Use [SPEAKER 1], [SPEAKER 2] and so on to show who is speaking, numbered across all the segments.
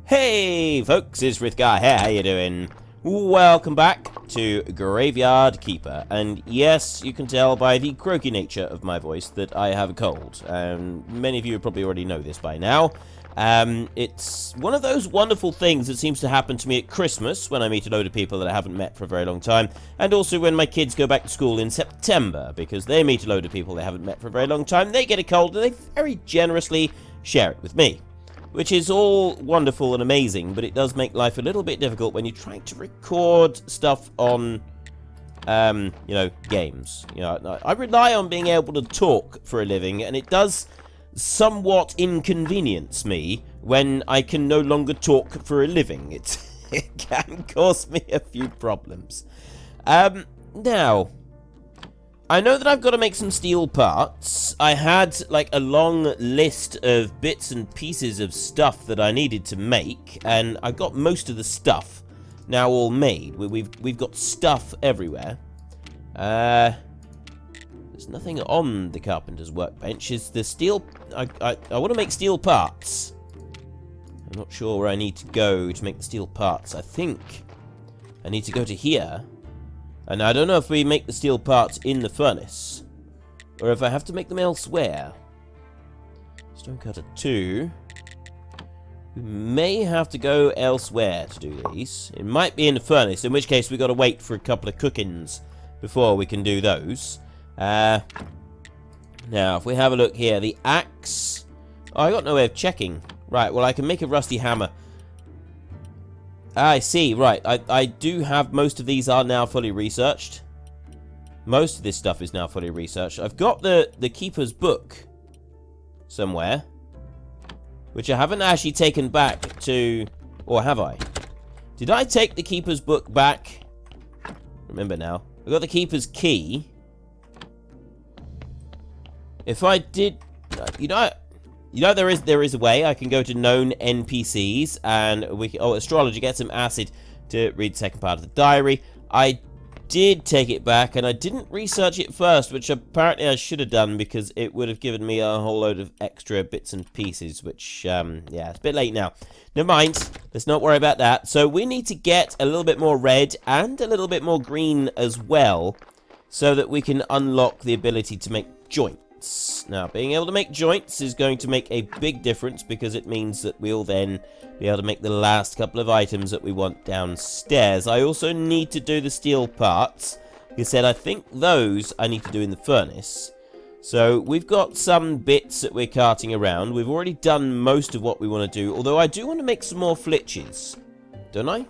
[SPEAKER 1] Hey folks, it's Frithgar here, how you doing? Welcome back to Graveyard Keeper, and yes, you can tell by the croaky nature of my voice that I have a cold, and many of you probably already know this by now. It's one of those wonderful things that seems to happen to me at Christmas, when I meet a load of people that I haven't met for a very long time, and also when my kids go back to school in September, because they meet a load of people they haven't met for a very long time, they get a cold, and they very generously share it with me. Which is all wonderful and amazing, but it does make life a little bit difficult when you're trying to record stuff on, games. I rely on being able to talk for a living, and it does somewhat inconvenience me when I can no longer talk for a living. It can cause me a few problems. Now, I know that I've got to make some steel parts. I had, like, a long list of bits and pieces of stuff that I needed to make, and I got most of the stuff now all made. We've got stuff everywhere. There's nothing on the carpenter's workbench. Is the steel... I want to make steel parts. I'm not sure where I need to go to make the steel parts. I think I need to go to here. And I don't know if we make the steel parts in the furnace, or if I have to make them elsewhere. Stonecutter 2. We may have to go elsewhere to do these. It might be in the furnace, in which case we've got to wait for a couple of cookings before we can do those. Now, if we have a look here, the axe... Oh, I got no way of checking. Right, well, I can make a rusty hammer. I see, right. I do have most of these are now fully researched. Most of this stuff is now fully researched. I've got the Keeper's book somewhere, which I haven't actually taken back to... Or have I? Did I take the Keeper's book back? Remember now. I've got the Keeper's key. If I did... there is a way I can go to known NPCs and we can, astrologer, get some acid to read the second part of the diary. I did take it back and I didn't research it first, which apparently I should have done because it would have given me a whole load of extra bits and pieces, which, yeah, it's a bit late now. Never mind, let's not worry about that. So we need to get a little bit more red and a little bit more green as well, so that we can unlock the ability to make joints. Now, being able to make joints is going to make a big difference because it means that we'll then be able to make the last couple of items that we want downstairs. I also need to do the steel parts. Like I said, I think those I need to do in the furnace. So we've got some bits that we're carting around. We've already done most of what we want to do, although I do want to make some more flitches, don't I?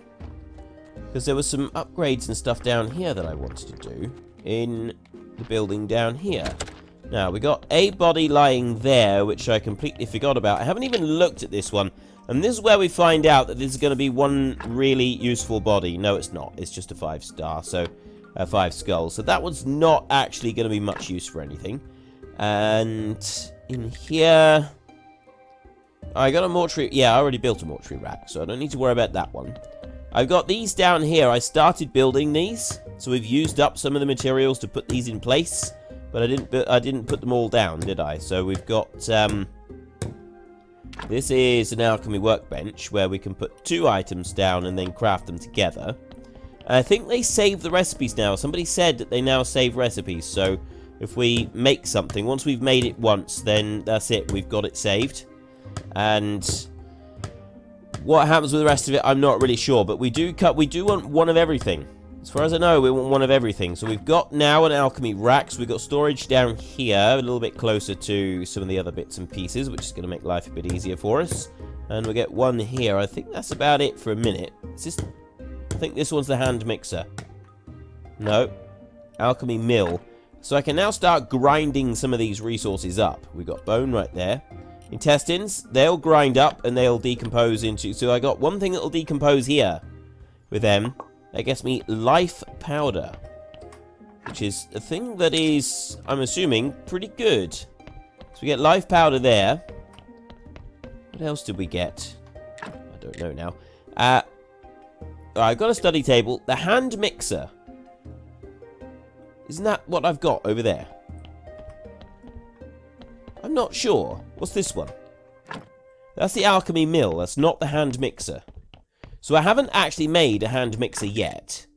[SPEAKER 1] Because there were some upgrades and stuff down here that I wanted to do in the building down here. Now, we got a body lying there, which I completely forgot about. I haven't even looked at this one. And this is where we find out that this is going to be one really useful body. No, it's not. It's just a 5-star, so 5 skulls. So that one's not actually going to be much use for anything. And in here... I got a mortuary... Yeah, I already built a mortuary rack, so I don't need to worry about that one. I've got these down here. I started building these, so we've used up some of the materials to put these in place. But I didn't put them all down, did I? So we've got, this is an alchemy workbench where we can put 2 items down and then craft them together. And I think they save the recipes now. Somebody said that they now save recipes. So if we make something, once we've made it once, then that's it. We've got it saved. And what happens with the rest of it, I'm not really sure. But we do want one of everything. As far as I know, we want one of everything. So we've got now an alchemy rack. So we've got storage down here, a little bit closer to some of the other bits and pieces, which is going to make life a bit easier for us. And we'll get one here. I think that's about it for a minute. I think this one's the hand mixer. No. Alchemy mill. So I can now start grinding some of these resources up. We've got bone right there. Intestines, they'll grind up and they'll decompose into... So I got one thing that'll decompose here with them. That gets me life powder, which is a thing that is, I'm assuming, pretty good. So we get life powder there. What else did we get? I don't know now. I've got a study table. The hand mixer. Isn't that what I've got over there? I'm not sure. What's this one? That's the alchemy mill. That's not the hand mixer. So I haven't actually made a hand mixer yet.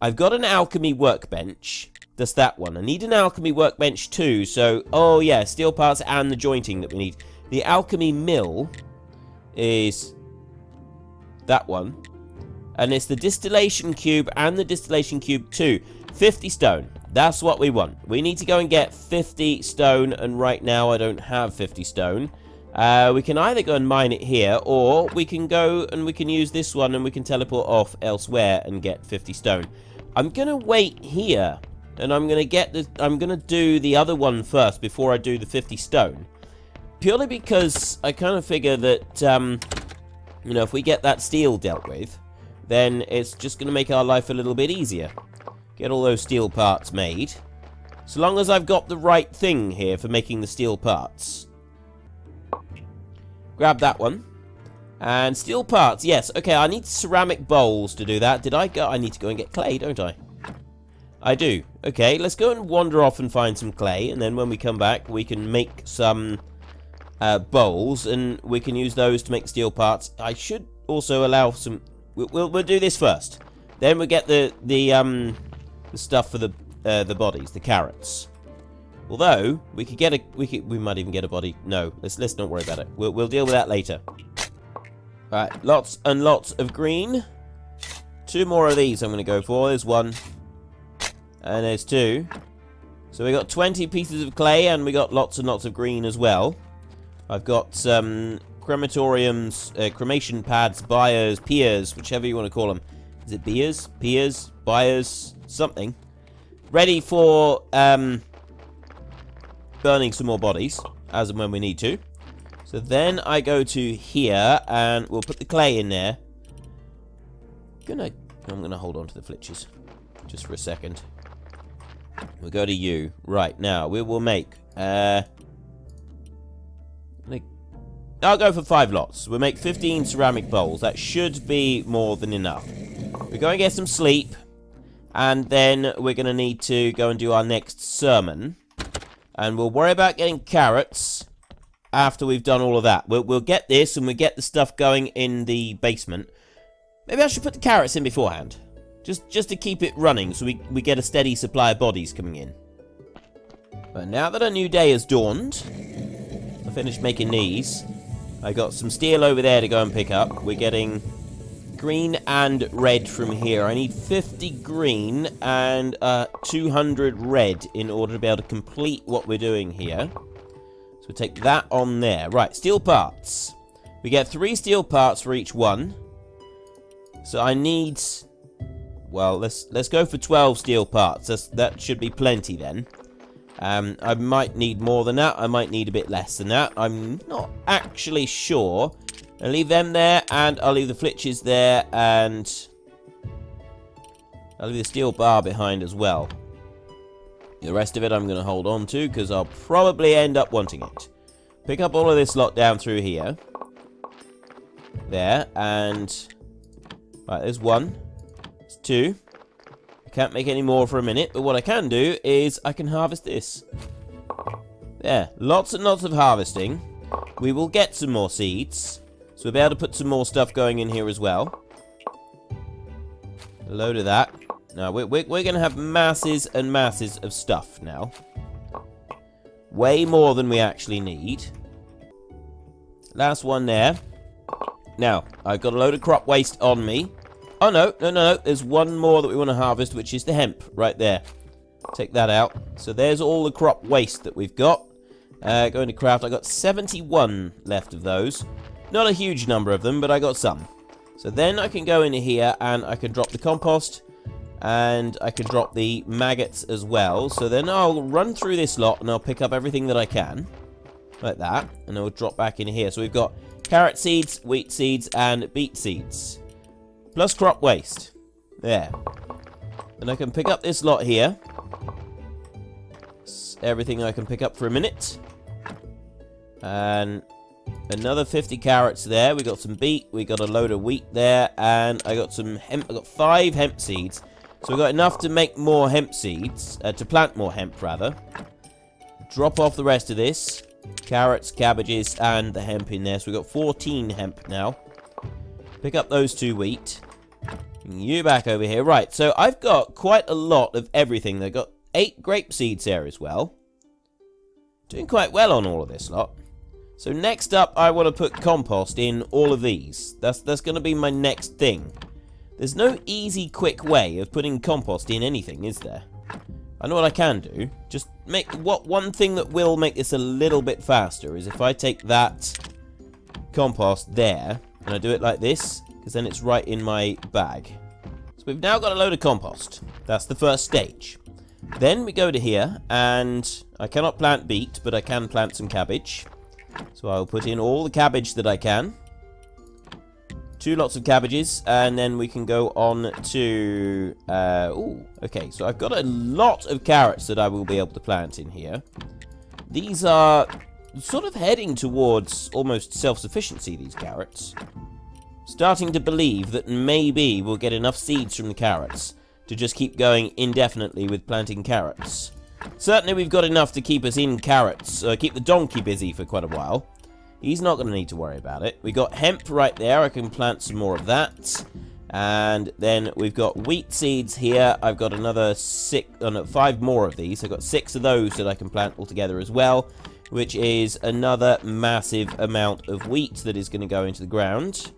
[SPEAKER 1] I've got an alchemy workbench. That's that one. I need an alchemy workbench too. So, oh yeah, steel parts and the jointing that we need. The alchemy mill is that one. And it's the distillation cube and the distillation cube too. 50 stone. That's what we want. We need to go and get 50 stone. And right now I don't have 50 stone. We can either go and mine it here, or we can go and we can use this one and we can teleport off elsewhere and get 50 stone. I'm gonna wait here, and I'm gonna do the other one first before I do the 50 stone. Purely because I kind of figure that, you know, if we get that steel dealt with, then it's just gonna make our life a little bit easier. Get all those steel parts made. So long as I've got the right thing here for making the steel parts. Grab that one. And steel parts, yes. Okay, I need ceramic bowls to do that. Did I go? I need to go and get clay, don't I? I do. Okay, let's go and wander off and find some clay. And then when we come back, we can make some bowls. And we can use those to make steel parts. I should also allow some... We'll do this first. Then we'll get the stuff for the bodies, the carrots. Although we could get we might even get a body. No, let's not worry about it. We'll deal with that later. All right, lots and lots of green. 2 more of these I'm going to go for. There's 1, and there's 2. So we got 20 pieces of clay, and we got lots and lots of green as well. I've got some crematoriums, cremation pads, buyers, piers, whichever you want to call them. Is it beers, piers, buyers, something? Ready for burning some more bodies, as and when we need to. So then I go to here, and we'll put the clay in there. I'm gonna hold on to the flitches, just for a second. We'll go to you. Right, now, we will make, I'll go for 5 lots. We'll make 15 ceramic bowls. That should be more than enough. We're going to get some sleep, and then we're going to need to go and do our next sermon. And we'll worry about getting carrots after we've done all of that. We'll get this, and we'll get the stuff going in the basement. Maybe I should put the carrots in beforehand. Just to keep it running, so we get a steady supply of bodies coming in. But now that a new day has dawned, I finished making these. I got some steel over there to go and pick up. We're getting green and red from here. I need 50 green and 200 red in order to be able to complete what we're doing here. So we'll take that on there. Right, steel parts. We get 3 steel parts for each one. So I need... Well, let's go for 12 steel parts. That should be plenty then. I might need more than that. I might need a bit less than that. I'm not actually sure. I'll leave them there, and I'll leave the flitches there, and I'll leave the steel bar behind as well. The rest of it I'm going to hold on to, because I'll probably end up wanting it. Pick up all of this lot down through here. There, and... Right, there's 1. There's 2. I can't make any more for a minute, but what I can do is I can harvest this. There, lots and lots of harvesting. We will get some more seeds. So we'll be able to put some more stuff going in here as well. A load of that. Now, we're going to have masses and masses of stuff now. Way more than we actually need. Last one there. Now, I've got a load of crop waste on me. Oh, no. There's one more that we want to harvest, which is the hemp right there. Take that out. So there's all the crop waste that we've got. Going to craft. I got 71 left of those. Not a huge number of them, but I got some. So then I can go in here and I can drop the compost. And I can drop the maggots as well. So then I'll run through this lot and I'll pick up everything that I can. Like that. And I'll drop back in here. So we've got carrot seeds, wheat seeds, and beet seeds. Plus crop waste. There. And I can pick up this lot here. It's everything I can pick up for a minute. And another 50 carrots there. We got some beet. We got a load of wheat there. And I got some hemp. I got 5 hemp seeds. So we got enough to make more hemp seeds. To plant more hemp, rather. Drop off the rest of this. carrots, cabbages, and the hemp in there. So we've got 14 hemp now. Pick up those 2 wheat. Bring you back over here. Right, so I've got quite a lot of everything. I've got 8 grape seeds there as well. Doing quite well on all of this lot. So next up, I want to put compost in all of these. That's going to be my next thing. There's no easy, quick way of putting compost in anything, is there? I know what I can do. Just make one thing that will make this a little bit faster is if I take that compost there and I do it like this, because then it's right in my bag. So we've now got a load of compost. That's the first stage. Then we go to here, and I cannot plant beet, but I can plant some cabbage. So I'll put in all the cabbage that I can. 2 lots of cabbages, and then we can go on to... ooh, okay, so I've got a lot of carrots that I will be able to plant in here. These are sort of heading towards almost self-sufficiency, these carrots. Starting to believe that maybe we'll get enough seeds from the carrots to just keep going indefinitely with planting carrots. Certainly we've got enough to keep us in carrots, keep the donkey busy for quite a while. He's not going to need to worry about it. We got hemp right there. I can plant some more of that. And then we've got wheat seeds here. I've got another 5 more of these. I've got 6 of those that I can plant altogether as well, which is another massive amount of wheat that is going to go into the ground.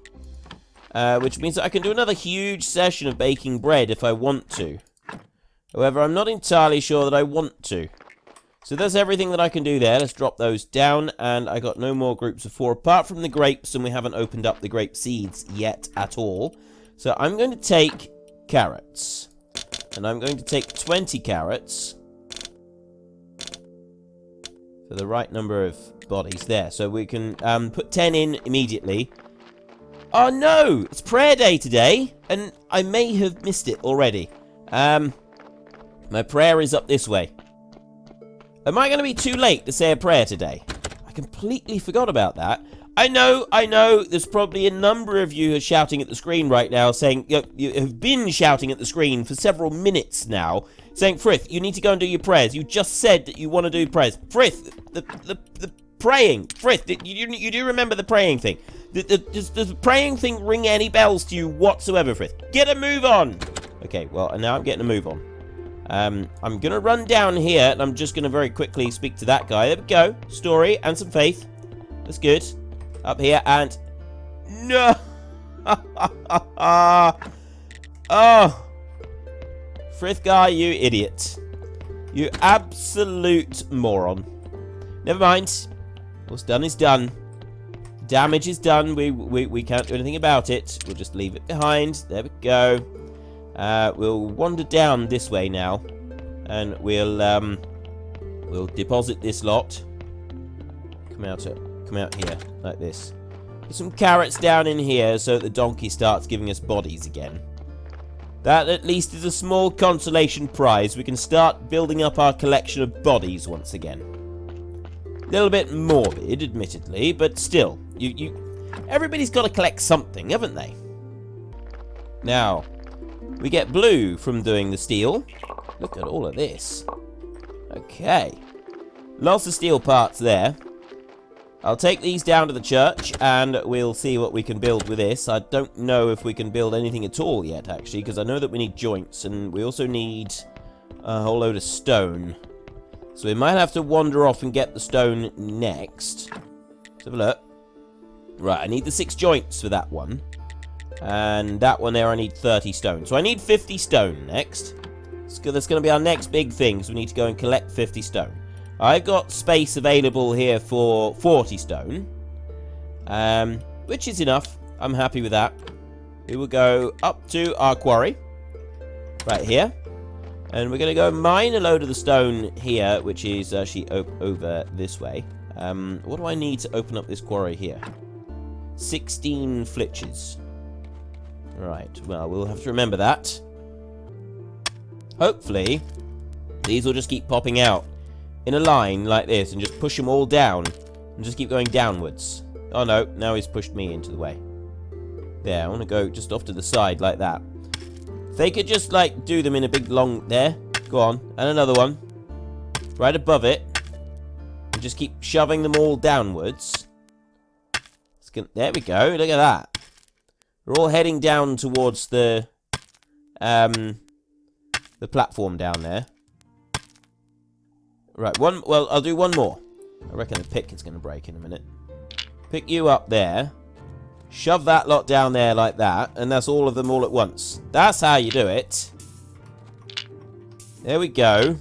[SPEAKER 1] Which means that I can do another huge session of baking bread if I want to. However, I'm not entirely sure that I want to. So that's everything that I can do there. Let's drop those down, and I got no more groups of 4 apart from the grapes, and we haven't opened up the grape seeds yet at all. So I'm going to take carrots, and I'm going to take 20 carrots for the right number of bodies there. So we can put 10 in immediately. Oh no! It's prayer day today, and I may have missed it already. My prayer is up this way. Am I going to be too late to say a prayer today? I completely forgot about that. I know, there's probably a number of you who are shouting at the screen right now, saying, you have been shouting at the screen for several minutes now, saying, Frith, you need to go and do your prayers. You just said that you want to do prayers. Frith, the praying. Frith, you do remember the praying thing. Does the praying thing ring any bells to you whatsoever, Frith? Get a move on! Okay, well, and now I'm getting a move on. I'm going to run down here, and I'm just going to very quickly speak to that guy. There we go. Story and some faith. That's good. Up here, and... No! Oh! Frith guy, you idiot. You absolute moron. Never mind. What's done is done. Damage is done. We can't do anything about it. We'll just leave it behind. There we go. We'll wander down this way now, and we'll deposit this lot. Come out here like this. Put some carrots down in here so that the donkey starts giving us bodies again. That at least is a small consolation prize. We can start building up our collection of bodies once again. A little bit morbid, admittedly, but still, everybody's got to collect something, haven't they? Now. We get blue from doing the steel. Look at all of this. Okay. Lots of steel parts there. I'll take these down to the church, and we'll see what we can build with this. I don't know if we can build anything at all yet, actually, because I know that we need joints, and we also need a whole load of stone. So we might have to wander off and get the stone next. Let's have a look. Right, I need the 6 joints for that one. And that one there, I need 30 stone. So I need 50 stone next. That's going to be our next big thing. So we need to go and collect 50 stone. I've got space available here for 40 stone. Which is enough. I'm happy with that. We will go up to our quarry. Right here. And we're going to go mine a load of the stone here, which is actually over this way. What do I need to open up this quarry here? 16 flitches. Right, well, we'll have to remember that. Hopefully, these will just keep popping out in a line like this and just push them all down and just keep going downwards. Oh no, now he's pushed me into the way. There, I want to go just off to the side like that. If they could just, like, do them in a big long... There, go on. And another one. Right above it. And just keep shoving them all downwards. There we go. Look at that. We're all heading down towards the platform down there. Right, well, I'll do one more. I reckon the pick is going to break in a minute. Pick you up there. Shove that lot down there like that. And that's all of them all at once. That's how you do it. There we go.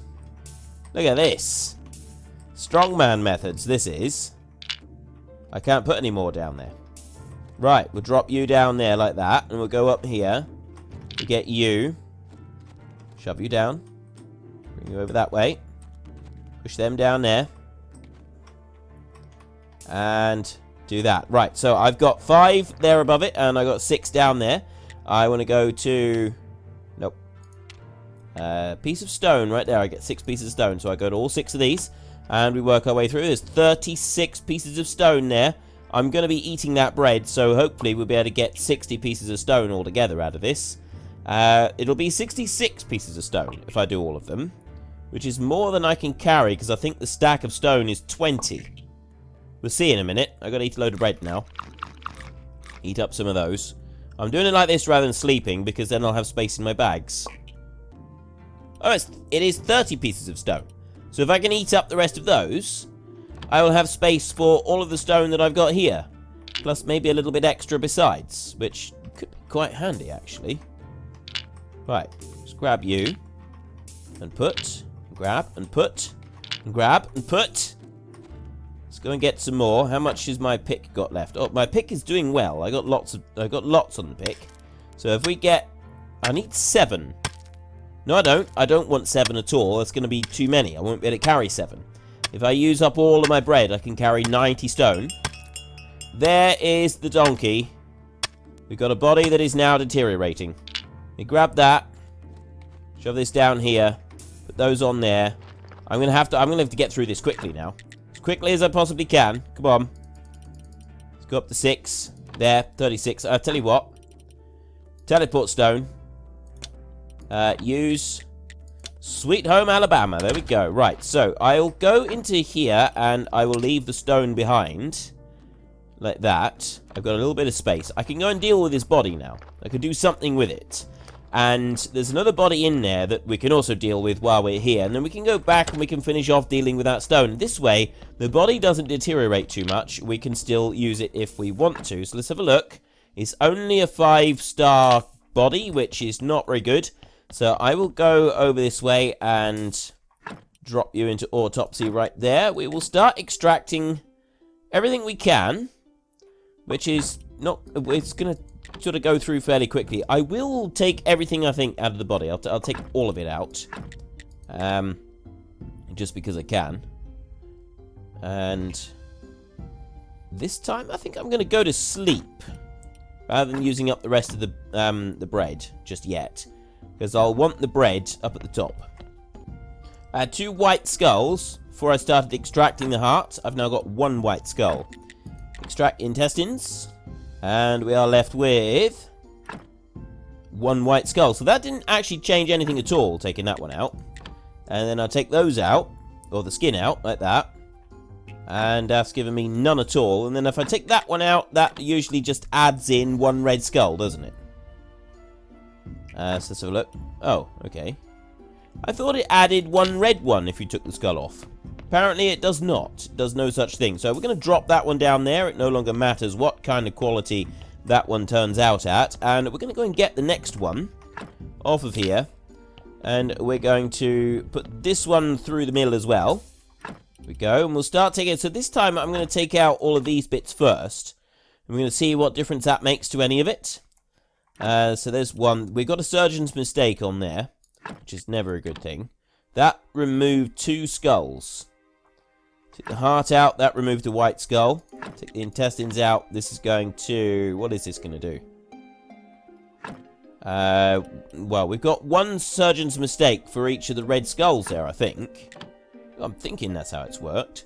[SPEAKER 1] Look at this. Strongman methods, this is. I can't put any more down there. Right, we'll drop you down there like that. And we'll go up here. To get you. Shove you down. Bring you over that way. Push them down there. And do that. Right, so I've got 5 there above it. And I've got 6 down there. I want to go to... Nope. Piece of stone right there. I get 6 pieces of stone. So I go to all 6 of these. And we work our way through. There's 36 pieces of stone there. I'm going to be eating that bread. So hopefully we'll be able to get 60 pieces of stone altogether out of this. It'll be 66 pieces of stone if I do all of them. Which is more than I can carry. Because I think the stack of stone is 20. We'll see in a minute. I've got to eat a load of bread now. Eat up some of those. I'm doing it like this rather than sleeping. Because then I'll have space in my bags. Oh, it is 30 pieces of stone. So if I can eat up the rest of those, I will have space for all of the stone that I've got here. Plus maybe a little bit extra besides, which could be quite handy, actually. Right, let's grab you, and put, grab, and put, and grab, and put. Let's go and get some more. How much has my pick got left? Oh, my pick is doing well. I got lots on the pick. So if we get, I need 7. No, I don't. I don't want 7 at all. That's going to be too many. I won't be able to carry 7. If I use up all of my bread, I can carry 90 stone. There is the donkey. We've got a body that is now deteriorating. We grab that. Shove this down here. Put those on there. I'm going to have to get through this quickly now. As quickly as I possibly can. Come on. Let's go up to 6. There, 36. I'll tell you what. Teleport stone. Use Sweet Home Alabama. There we go. Right, so I'll go into here and I will leave the stone behind. Like that. I've got a little bit of space. I can go and deal with this body now. I can do something with it. And there's another body in there that we can also deal with while we're here. And then we can go back and we can finish off dealing with that stone. This way, the body doesn't deteriorate too much. We can still use it if we want to. So let's have a look. It's only a 5-star body, which is not very good. So I will go over this way and drop you into autopsy right there. We will start extracting everything we can, which is not... It's going to sort of go through fairly quickly. I will take everything, I think, out of the body. I'll take all of it out. Just because I can. And this time, I think I'm going to go to sleep. Rather than using up the rest of the bread just yet. Because I'll want the bread up at the top. I had 2 white skulls before I started extracting the heart. I've now got 1 white skull. Extract intestines. And we are left with 1 white skull. So that didn't actually change anything at all, taking that one out. And then I'll take those out. Or the skin out, like that. And that's given me none at all. And then if I take that one out, that usually just adds in 1 red skull, doesn't it? So let's have a look. Oh, okay. I thought it added 1 red one if you took the skull off. Apparently it does not. It does no such thing. So we're going to drop that one down there. It no longer matters what kind of quality that one turns out at. And we're going to go and get the next one off of here. And we're going to put this one through the mill as well. There we go. And we'll start taking it. So this time I'm going to take out all of these bits first. And we're going to see what difference that makes to any of it. So there's one. We've got a surgeon's mistake on there, which is never a good thing. That removed 2 skulls. Take the heart out. That removed the white skull. Take the intestines out. This is going to... What is this going to do? Well, we've got 1 surgeon's mistake for each of the red skulls there, I think. I'm thinking that's how it's worked.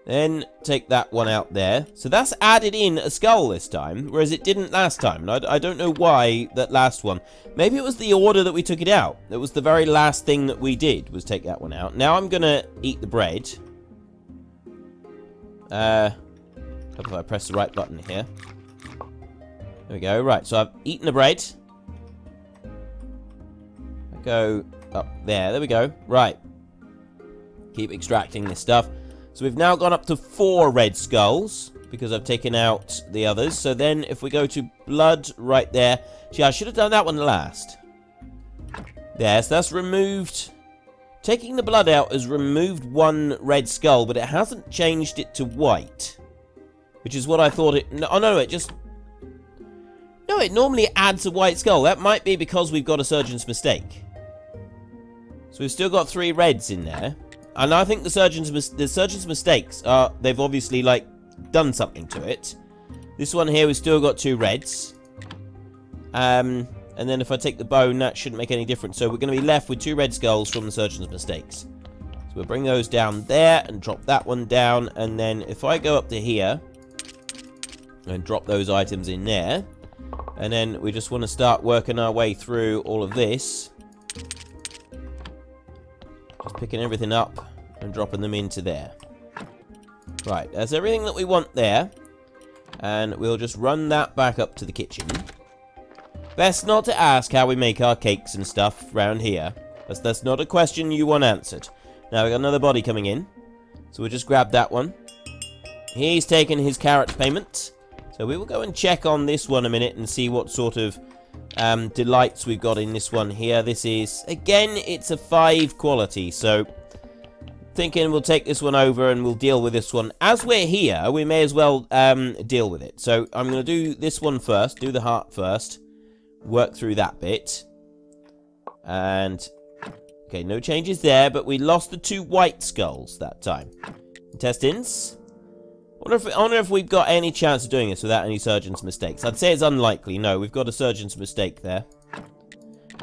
[SPEAKER 1] Then take that one out there. So that's added in a skull this time, whereas it didn't last time. And I don't know why that last one. Maybe it was the order that we took it out. It was the very last thing that we did, was take that one out. Now I'm going to eat the bread. Hope if I press the right button here. There we go. Right, so I've eaten the bread. I go up there. There we go. Right. Keep extracting this stuff. So we've now gone up to 4 red skulls, because I've taken out the others. So then if we go to blood right there. See, I should have done that one last. There, so that's removed. Taking the blood out has removed 1 red skull, but it hasn't changed it to white. Which is what I thought it... No, oh, no, it just... No, it normally adds a white skull. That might be because we've got a surgeon's mistake. So we've still got 3 reds in there. And I think the surgeon's mistakes are... They've obviously, like, done something to it. This one here, we've still got 2 reds. And then if I take the bone, that shouldn't make any difference. So we're going to be left with 2 red skulls from the surgeon's mistakes. So we'll bring those down there and drop that one down. And then if I go up to here and drop those items in there. And then we just want to start working our way through all of this. Just picking everything up and dropping them into there. Right, that's everything that we want there. And we'll just run that back up to the kitchen. Best not to ask how we make our cakes and stuff around here. That's not a question you want answered. Now we've got another body coming in. So we'll just grab that one. He's taken his carrot payment. So we will go and check on this one a minute and see what sort of delights we've got in this one here. This is, again, it's a 5 quality. So thinking we'll take this one over and we'll deal with this one. As we're here, we may as well deal with it. So I'm going to do this one first. Do the heart first. Work through that bit. And, okay, no changes there, but we lost the 2 white skulls that time. Intestines. I wonder if we've got any chance of doing this without any surgeon's mistakes. I'd say it's unlikely. No, we've got a surgeon's mistake there.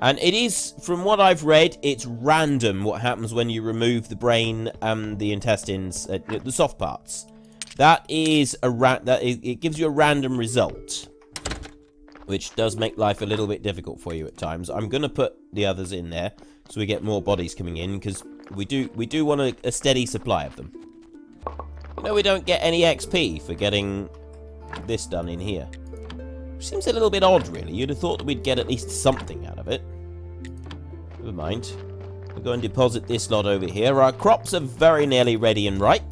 [SPEAKER 1] And it is, from what I've read, it's random what happens when you remove the brain and the intestines, the soft parts. That is it gives you a random result, which does make life a little bit difficult for you at times. I'm going to put the others in there so we get more bodies coming in, because we do want a steady supply of them. You know, we don't get any XP for getting this done in here. Which seems a little bit odd, really. You'd have thought that we'd get at least something out of it. Never mind. We'll go and deposit this lot over here. Our crops are very nearly ready and ripe.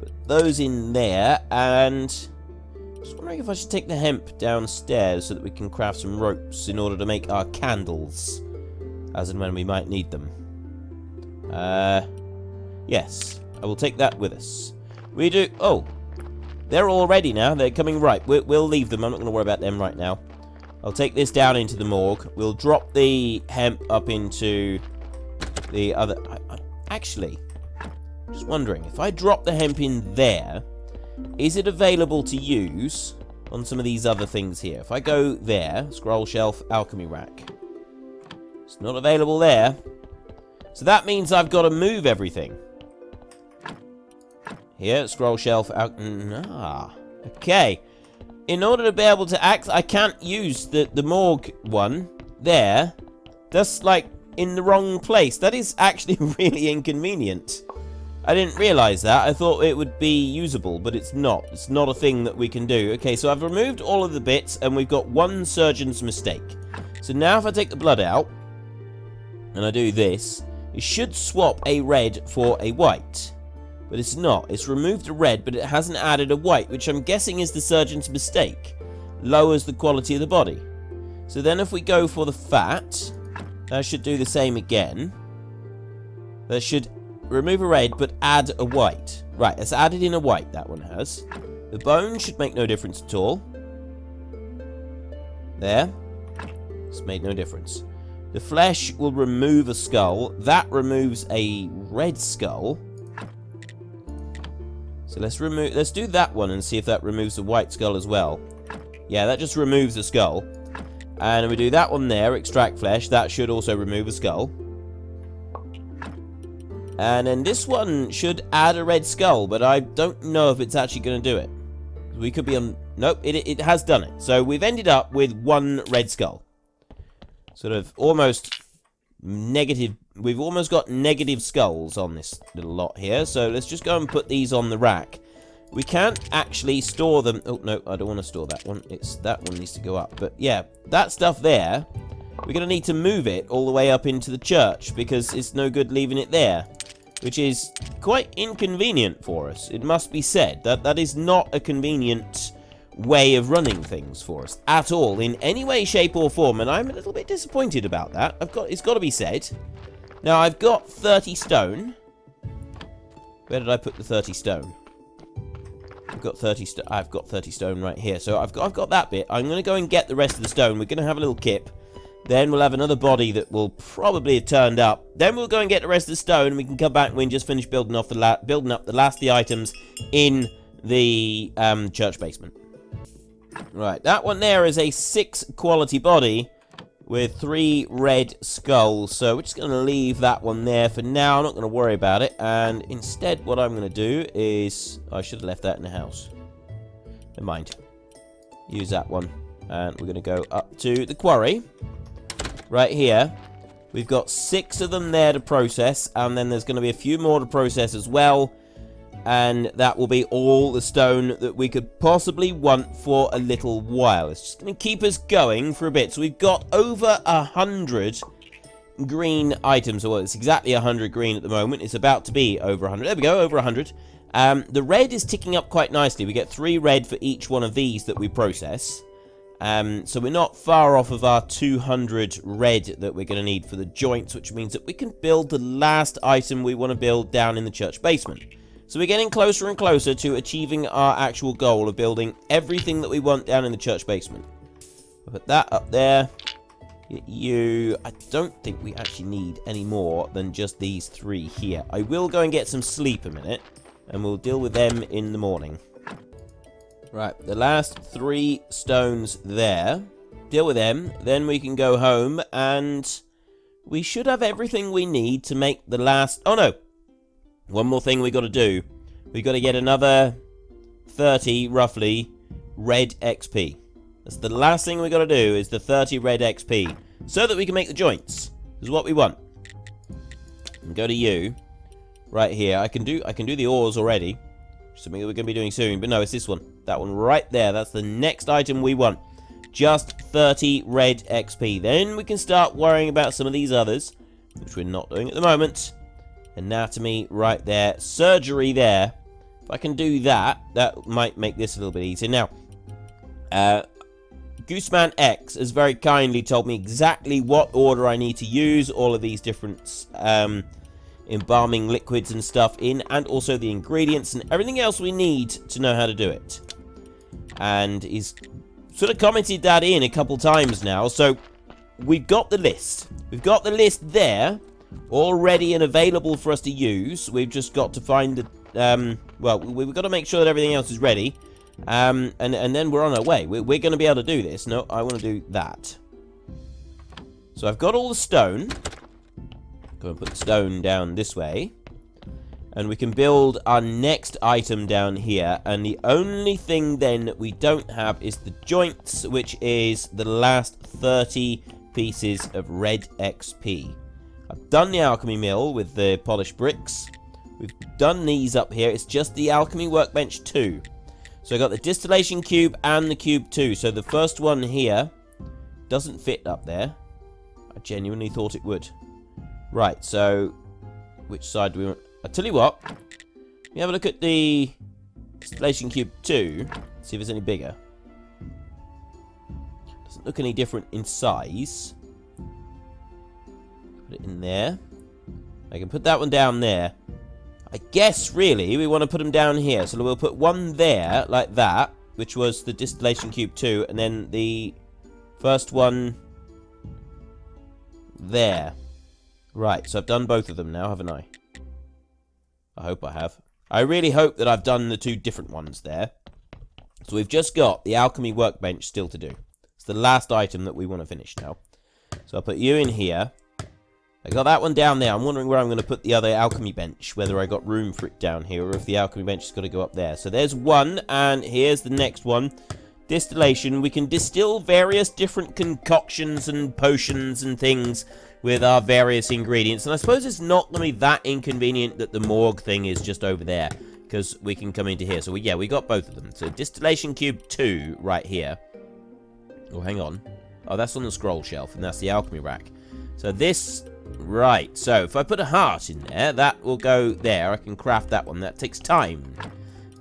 [SPEAKER 1] Put those in there, and... just wondering if I should take the hemp downstairs so that we can craft some ropes in order to make our candles. As and when we might need them. Yes. I will take that with us. We do... oh. They're all ready now. They're coming right. We'll leave them. I'm not going to worry about them right now. I'll take this down into the morgue. We'll drop the hemp up into the other... actually, just wondering. If I drop the hemp in there, is it available to use on some of these other things here? If I go there, scroll shelf, alchemy rack. It's not available there. So that means I've got to move everything. Here, scroll shelf out. Okay. In order to be able to act, I can't use the morgue one there. That's like in the wrong place. That is actually really inconvenient. I didn't realize that. I thought it would be usable, but it's not. It's not a thing that we can do. Okay, so I've removed all of the bits, and we've got 1 surgeon's mistake. So now if I take the blood out, and I do this, it should swap a red for a white. But it's not. It's removed a red, but it hasn't added a white, which I'm guessing is the surgeon's mistake. Lowers the quality of the body. So then if we go for the fat, that should do the same again. That should remove a red, but add a white. Right, it's added in a white, that one has. The bone should make no difference at all. There. It's made no difference. The flesh will remove a skull. That removes a red skull. So let's do that one and see if that removes the white skull as well. Yeah, that just removes the skull. And we do that one there, extract flesh. That should also remove a skull. And then this one should add a red skull, but I don't know if it's actually going to do it. We could be on... nope, it has done it. So we've ended up with 1 red skull. Sort of almost negative... we've almost got negative skulls on this little lot here. So let's just go and put these on the rack. we can't actually store them. Oh, no, I don't want to store that one. That one needs to go up. But yeah, that stuff there, we're going to need to move it all the way up into the church because it's no good leaving it there, which is quite inconvenient for us. It must be said that is not a convenient way of running things for us at all in any way, shape or form, and I'm a little bit disappointed about that. It's got to be said. Now I've got 30 stone. Where did I put the 30 stone? I've got 30 stone right here. So I've got that bit. I'm going to go and get the rest of the stone. We're going to have a little kip. Then we'll have another body that will probably have turned up. Then we'll go and get the rest of the stone, and we can come back and we can just finish building up the last of the items in the church basement. Right, that one there is a 6 quality body with 3 red skulls. So we're just going to leave that one there for now. I'm not going to worry about it. And instead, what I'm going to do is... I should have left that in the house. Never mind. Use that one. And we're going to go up to the quarry. Right here. We've got 6 of them there to process. And then there's going to be a few more to process as well. And that will be all the stone that we could possibly want for a little while. It's just going to keep us going for a bit. So we've got over 100 green items. Well, it's exactly 100 green at the moment. It's about to be over 100. There we go, over 100. The red is ticking up quite nicely. We get 3 red for each one of these that we process. So we're not far off of our 200 red that we're going to need for the joints, which means that we can build the last item we want to build down in the church basement. So we're getting closer and closer to achieving our actual goal of building everything that we want down in the church basement. I'll put that up there. I don't think we actually need any more than just these 3 here. I will go and get some sleep a minute, and we'll deal with them in the morning. Right, the last 3 stones there. Deal with them, then we can go home, and we should have everything we need to make the last... Oh, no! One more thing we got to do. We got to get another 30, roughly, red XP. That's the last thing we got to do, is the 30 red XP. So that we can make the joints. This is what we want. And go to you. Right here. I can do the ores already. Something that we're going to be doing soon. But no, it's this one. That one right there. That's the next item we want. Just 30 red XP. Then we can start worrying about some of these others. Which we're not doing at the moment. Anatomy right there. Surgery there. If I can do that, that might make this a little bit easier. Now, Gooseman X has very kindly told me exactly what order I need to use all of these different embalming liquids and stuff in, and also the ingredients and everything else we need to know how to do it. And he's sort of commented that in a couple times now, so we've got the list. We've got the list there, all ready and available for us to use. We've just got to find the, well, we've got to make sure that everything else is ready. And then we're on our way. We're going to be able to do this. No, I want to do that. So I've got all the stone. Go and put the stone down this way. And we can build our next item down here. And the only thing then that we don't have is the joints, which is the last 30 pieces of red XP. I've done the alchemy mill with the polished bricks. We've done these up here. It's just the alchemy workbench 2. So I got the distillation cube and the cube 2. So the first one here doesn't fit up there. I genuinely thought it would. Right, so which side do we want? I'll tell you what. Let me have a look at the distillation cube 2. See if it's any bigger. Doesn't look any different in size. Put it in there. I can put that one down there. I guess, really, we want to put them down here. So we'll put one there, like that, which was the distillation cube 2, and then the first one there. Right, so I've done both of them now, haven't I? I hope I have. I really hope that I've done the 2 different ones there. So we've just got the alchemy workbench still to do. It's the last item that we want to finish now. So I'll put you in here. I got that one down there. I'm wondering where I'm going to put the other alchemy bench. Whether I got room for it down here, or if the alchemy bench has got to go up there. So there's one, and here's the next one. Distillation. We can distill various different concoctions and potions and things with our various ingredients. And I suppose it's not going to be that inconvenient that the morgue thing is just over there. because we can come into here. So, yeah, we got both of them. So, distillation cube 2 right here. Oh, hang on. Oh, that's on the scroll shelf, and that's the alchemy rack. So, this... Right, so if I put a heart in there, that will go there. I can craft that one. That takes time.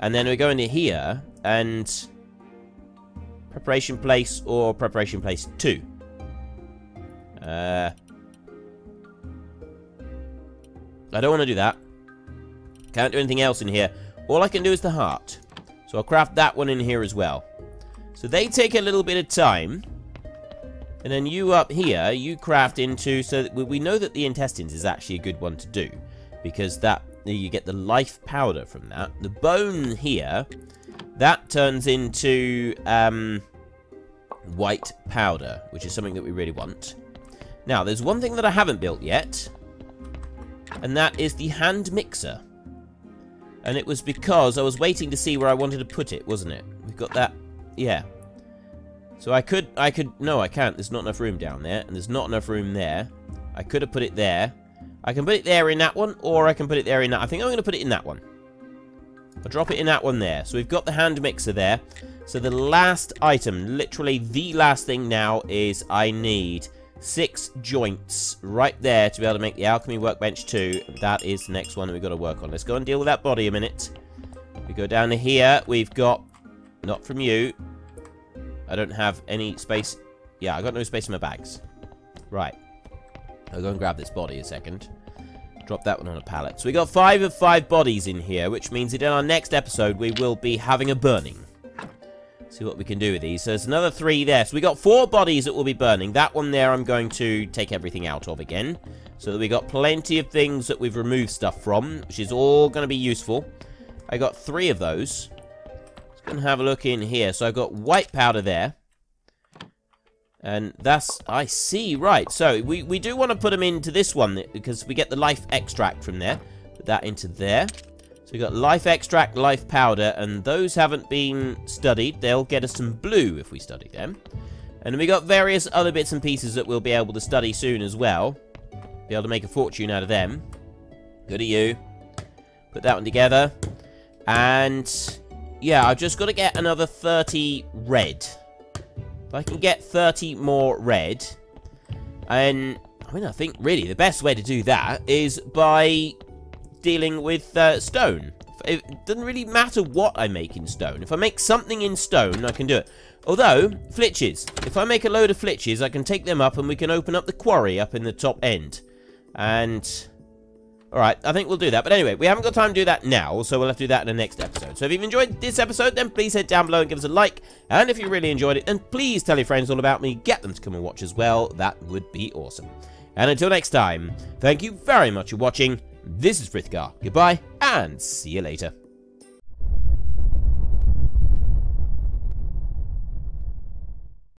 [SPEAKER 1] And then we go into here, and... Preparation place or preparation place 2. I don't want to do that. Can't do anything else in here. All I can do is the heart. So I'll craft that one in here as well. So they take a little bit of time. And then you up here, you craft into... So that we know that the intestines is actually a good one to do. Because that you get the life powder from that. The bone here, that turns into white powder, which is something that we really want. Now, there's one thing that I haven't built yet. And that is the hand mixer. And it was because I was waiting to see where I wanted to put it, wasn't it? We've got that... Yeah. So I could... No, I can't. There's not enough room down there. And there's not enough room there. I could have put it there. I can put it there in that one, or I can put it there in that... I think I'm going to put it in that one. I'll drop it in that one there. So we've got the hand mixer there. So the last item, literally the last thing now, is I need 6 joints right there to be able to make the alchemy workbench 2. That is the next one that we've got to work on. Let's go and deal with that body a minute. We go down to here. We've got... Not from you. I don't have any space. Yeah, I got no space in my bags. Right. I'll go and grab this body a second. Drop that one on a pallet. So we got 5 of 5 bodies in here, which means that in our next episode we will be having a burning. See what we can do with these. So there's another 3 there. So we got 4 bodies that will be burning. That one there I'm going to take everything out of again. So that we got plenty of things that we've removed stuff from, which is all going to be useful. I got 3 of those. Let's go and have a look in here. So I've got white powder there. And that's... I see, right. So we do want to put them into this one because we get the life extract from there. Put that into there. So we've got life extract, life powder, and those haven't been studied. They'll get us some blue if we study them. And we got various other bits and pieces that we'll be able to study soon as well. Be able to make a fortune out of them. Good at you. Put that one together. And... yeah, I've just got to get another 30 red. If I can get 30 more red, and I mean, I think really the best way to do that is by dealing with stone. It doesn't really matter what I make in stone. If I make something in stone, I can do it. Although, flitches. If I make a load of flitches, I can take them up and we can open up the quarry up in the top end. And... alright, I think we'll do that. But anyway, we haven't got time to do that now, so we'll have to do that in the next episode. So if you've enjoyed this episode, then please head down below and give us a like. And if you really enjoyed it, then please tell your friends all about me. Get them to come and watch as well. That would be awesome. And until next time, thank you very much for watching. This is Frithgar. Goodbye, and see you later.